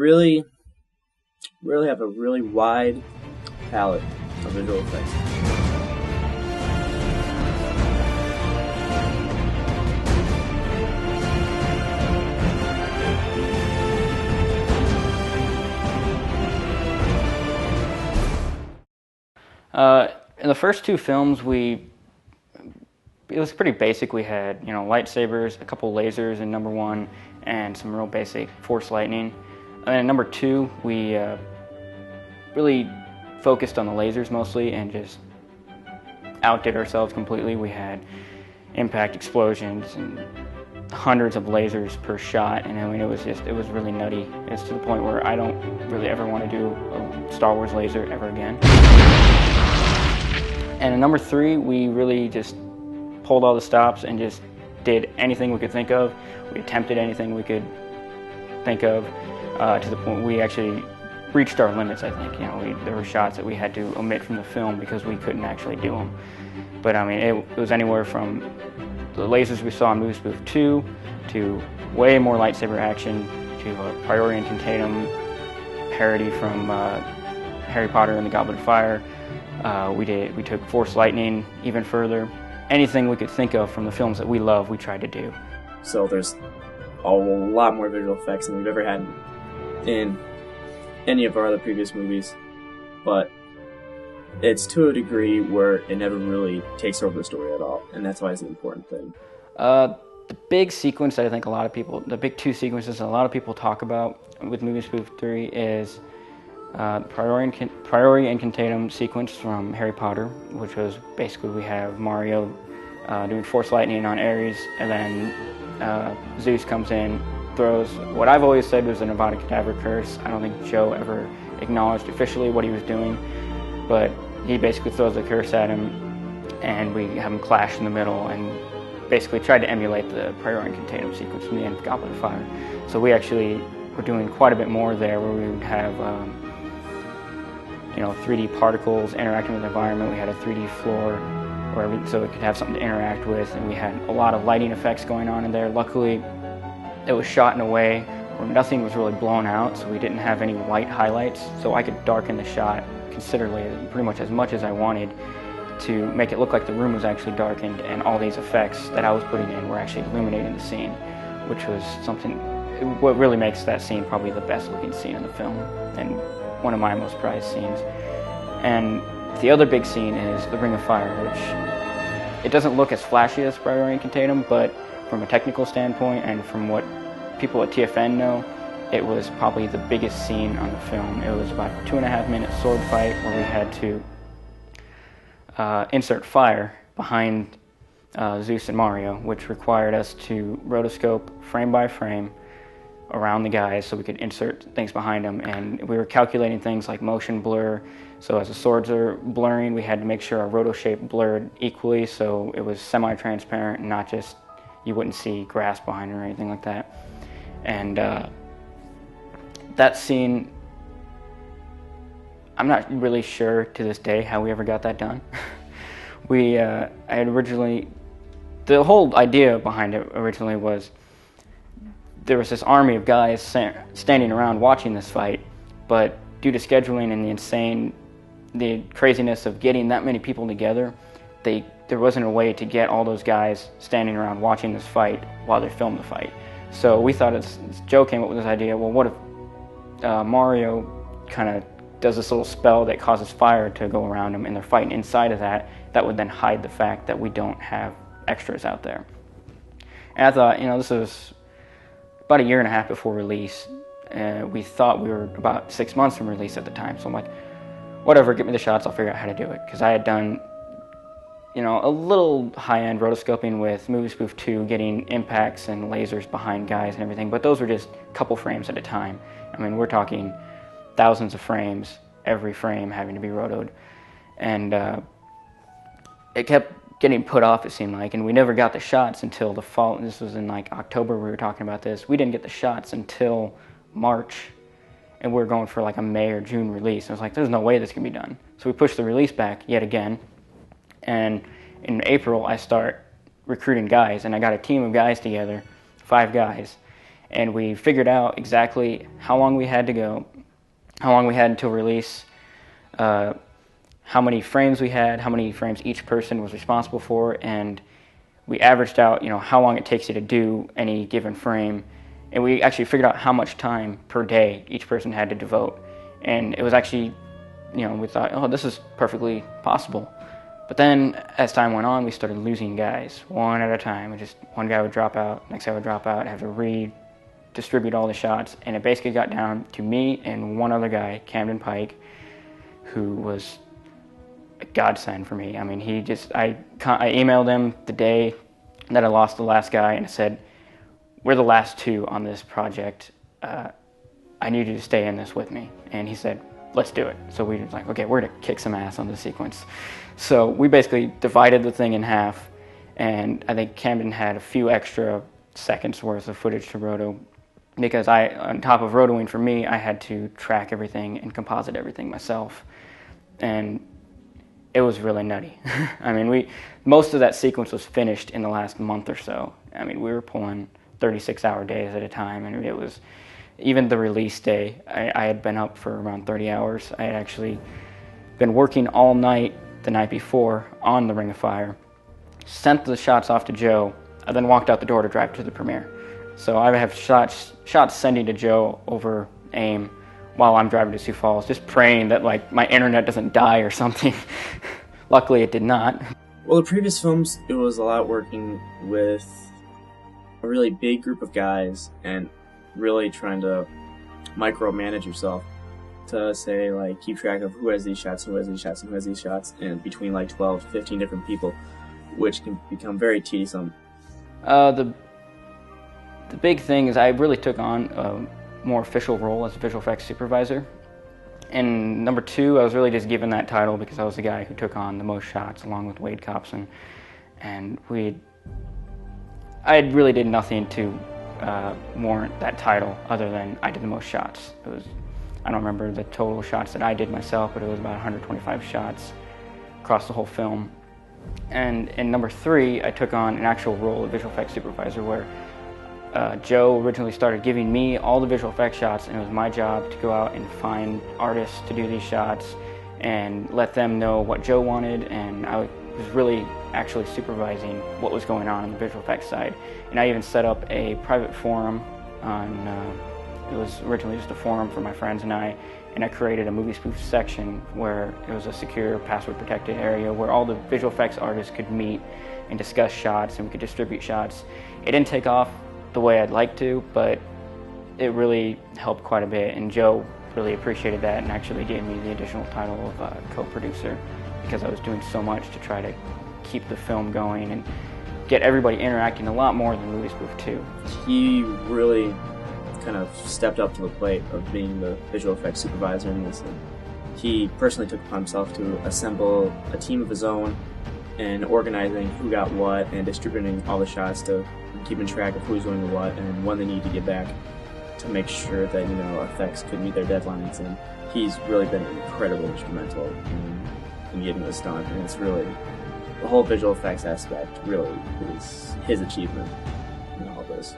really have a really wide palette of visual effects. In the first two films, it was pretty basic. We had, lightsabers, a couple lasers in number one, and some real basic force lightning. And then in number two, we really focused on the lasers mostly and just outdid ourselves completely. We had impact explosions and hundreds of lasers per shot, and I mean, it was really nutty. It's to the point where I don't really ever want to do a Star Wars laser ever again. And in number three, we really just pulled all the stops and just did anything we could think of. We attempted anything we could think of, to the point we actually reached our limits, I think. There were shots that we had to omit from the film because we couldn't actually do them. But I mean, it was anywhere from the lasers we saw in Movie Spoof 2 to way more lightsaber action to a Priori Incantatem parody from Harry Potter and the Goblet of Fire. We took Force Lightning even further. Anything we could think of from the films that we love, we tried to do. So there's a lot more visual effects than we've ever had in any of our other previous movies, but it's to a degree where it never really takes over the story at all, and that's why it's an important thing. The big sequence that I think the big two sequences that a lot of people talk about with Movie Spoof 3 is Priori Incantatem sequence from Harry Potter, which was basically we have Mario doing Force Lightning on Ares, and then Zeus comes in, throws what I've always said was an Avada Kedavra curse. I don't think Joe ever acknowledged officially what he was doing, but he basically throws the curse at him, and we have him clash in the middle, and basically tried to emulate the Priori Incantatem sequence from the end of Goblet of Fire. So we actually were doing quite a bit more there, where we would have 3D particles interacting with the environment. We had a 3D floor so it could have something to interact with, and we had a lot of lighting effects going on in there. Luckily, it was shot in a way where nothing was really blown out, so we didn't have any white highlights, so I could darken the shot considerably, pretty much as much as I wanted, to make it look like the room was actually darkened, and all these effects that I was putting in were actually illuminating the scene, which was what really makes that scene probably the best looking scene in the film, and one of my most prized scenes. And the other big scene is the Ring of Fire, which it doesn't look as flashy as Priori Incantatem, but from a technical standpoint and from what people at TFN know, it was probably the biggest scene on the film. It was about a 2.5-minute sword fight where we had to insert fire behind Zeus and Mario, which required us to rotoscope frame by frame around the guys so we could insert things behind them, and we were calculating things like motion blur. So as the swords are blurring, we had to make sure our roto shape blurred equally so it was semi-transparent and not just you wouldn't see grass behind it or anything like that. And that scene, I'm not really sure to this day how we ever got that done. I had originally, the whole idea behind it originally was there was this army of guys standing around watching this fight, but due to scheduling and the craziness of getting that many people together, there wasn't a way to get all those guys standing around watching this fight while they filmed the fight. So we thought, Joe came up with this idea, well, what if Mario kind of does this little spell that causes fire to go around him, and they're fighting inside of that would then hide the fact that we don't have extras out there. And I thought, this was about 1.5 years before release. We thought we were about 6 months from release at the time, so I'm like, whatever, get me the shots, I'll figure out how to do it. Because I had done, a little high-end rotoscoping with Movie Spoof 2, getting impacts and lasers behind guys and everything, but those were just a couple frames at a time. I mean, we're talking thousands of frames, every frame having to be rotoed. And it kept getting put off, it seemed like, and we never got the shots until the fall. This was in like October we were talking about this. We didn't get the shots until March, and we were going for like a May or June release. And I was like, there's no way this can be done. So we pushed the release back yet again, and in April I start recruiting guys, and I got a team of guys together, 5 guys, and we figured out exactly how long we had to go, how long we had until release, how many frames we had, how many frames each person was responsible for, and we averaged out, how long it takes you to do any given frame, and we actually figured out how much time per day each person had to devote. And it was actually, we thought, oh, this is perfectly possible. But then, as time went on, we started losing guys one at a time. Just one guy would drop out, next guy would drop out, have to redistribute all the shots, and it basically got down to me and one other guy, Camden Pike, who was a godsend for me. I mean, I emailed him the day that I lost the last guy, and I said, we're the last two on this project. I need you to stay in this with me. And he said, let's do it. So we were like, okay, we're going to kick some ass on this sequence. So we basically divided the thing in half, and I think Camden had a few extra seconds worth of footage to roto, because on top of rotoing for me, I had to track everything and composite everything myself. And it was really nutty. I mean, most of that sequence was finished in the last month or so. I mean, we were pulling 36-hour days at a time, and it was, even the release day, I had been up for around 30 hours. I had actually been working all night the night before on the Ring of Fire, sent the shots off to Joe, I then walked out the door to drive to the premiere. So I have shots sending to Joe over AIM while I'm driving to Sioux Falls, just praying that my internet doesn't die or something. Luckily it did not. Well, the previous films, it was a lot working with a really big group of guys and really trying to micromanage yourself to say, keep track of who has these shots, who has these shots, and who has these shots, and between 12 to 15 different people, which can become very tedious. The big thing is I really took on a more official role as a visual effects supervisor. And number two, I was really just given that title because I was the guy who took on the most shots along with Wade Copson. And I really did nothing to warrant that title other than I did the most shots. I don't remember the total shots that I did myself, but it was about 125 shots across the whole film. And in number three, I took on an actual role of visual effects supervisor where Joe originally started giving me all the visual effects shots, and it was my job to go out and find artists to do these shots and let them know what Joe wanted, and I was really actually supervising what was going on the visual effects side. And I even set up a private forum it was originally just a forum for my friends and I created a Movie Spoof section where it was a secure, password-protected area where all the visual effects artists could meet and discuss shots, and we could distribute shots. It didn't take off the way I'd like to, but it really helped quite a bit, and Joe really appreciated that and actually gave me the additional title of co-producer because I was doing so much to try to keep the film going and get everybody interacting a lot more than Movie Spoof 2. He really kind of stepped up to the plate of being the visual effects supervisor in this. And he personally took upon himself to assemble a team of his own and organizing who got what and distributing all the shots to keeping track of who's doing what and when they need to get back to make sure that effects could meet their deadlines. And he's really been incredibly instrumental in getting this done. And it's really, the whole visual effects aspect really is his achievement in all this.